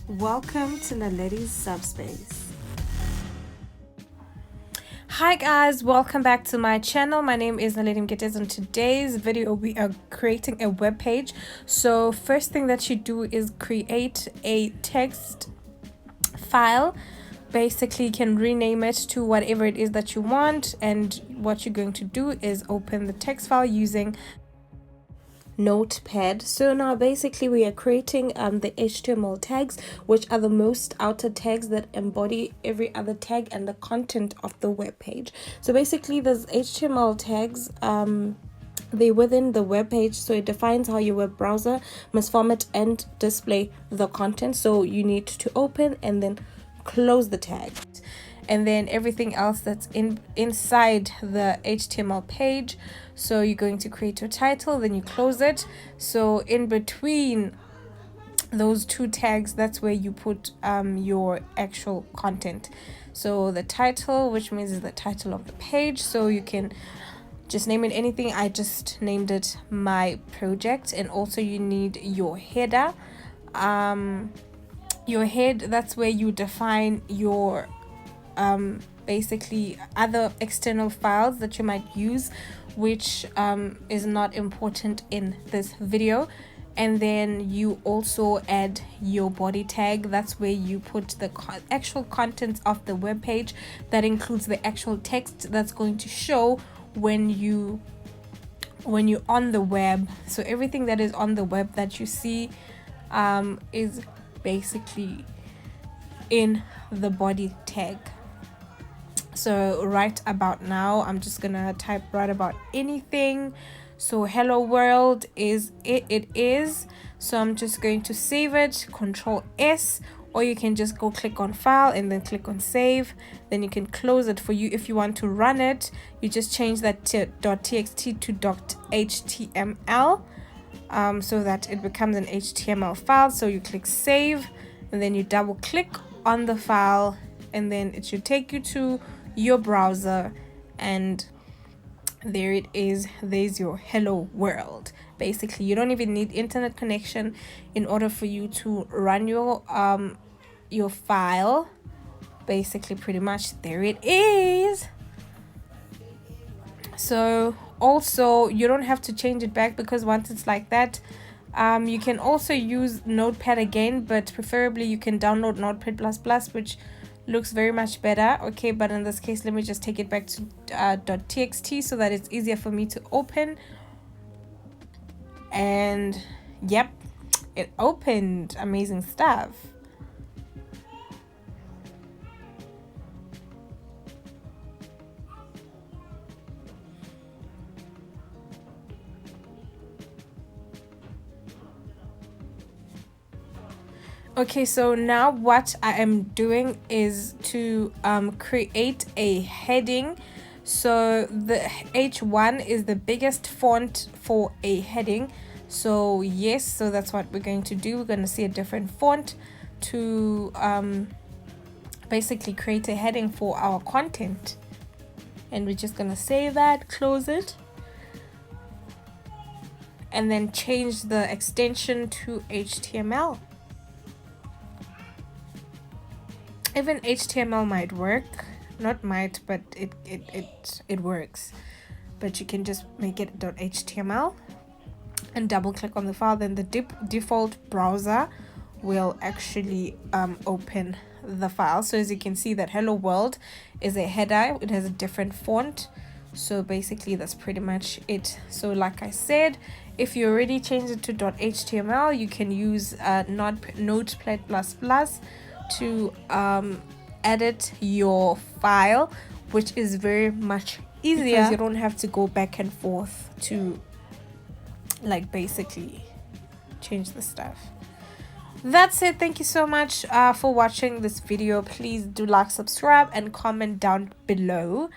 Welcome to Naledi's Subspace. Hi guys, welcome back to my channel. My name is Naledi Mketez. In today's video we are creating a web page. So first thing that you do is create a text file. Basically you can rename it to whatever it is that you want, and what you're going to do is open the text file using Notepad. So now basically we are creating the HTML tags, which are the most outer tags that embody every other tag and the content of the web page. So basically there's HTML tags, they're within the web page, so it defines how your web browser must format and display the content. So you need to open and then close the tag, and then everything else that's inside the HTML page. So you're going to create your title, then you close it. So in between those two tags, that's where you put your actual content. So the title, which means is the title of the page, so you can just name it anything. I just named it my project. And also you need your header. Your head, that's where you define your basically other external files that you might use, which is not important in this video. And then you also add your body tag. That's where you put the actual contents of the web page. That includes the actual text that's going to show when you're on the web. So everything that is on the web that you see is basically in the body tag. So right about now I'm just gonna type right about anything. So hello world is it is. So I'm just going to save it, Control S, or you can just go click on file and then click on save. Then you can close it. For you, if you want to run it, you just change that to .txt to .html, so that it becomes an HTML file. So you click save and then you double click on the file, and then it should take you to your browser, and there it is. There's your hello world. Basically you don't even need internet connection in order for you to run your file. Basically pretty much there it is. So also you don't have to change it back, because once it's like that, you can also use Notepad again, but preferably you can download Notepad++, which looks very much better. Okay, but in this case let me just take it back to .txt so that it's easier for me to open. And yep, it opened. Amazing stuff. Okay, so now what I am doing is to create a heading. So the H1 is the biggest font for a heading. So yes, so that's what we're going to do. We're going to see a different font to basically create a heading for our content. And we're just going to save that, close it, and then change the extension to HTML. Even HTML might work, not might, but it works. But you can just make it .html and double click on the file. Then the default browser will actually open the file. So as you can see, that hello world is a header. It has a different font. So basically that's pretty much it. So like I said, if you already changed it to .html, you can use Notepad++ to edit your file, which is very much easier because you don't have to go back and forth to like basically change the stuff. That's it. Thank you so much for watching this video. Please do like, subscribe, and comment down below.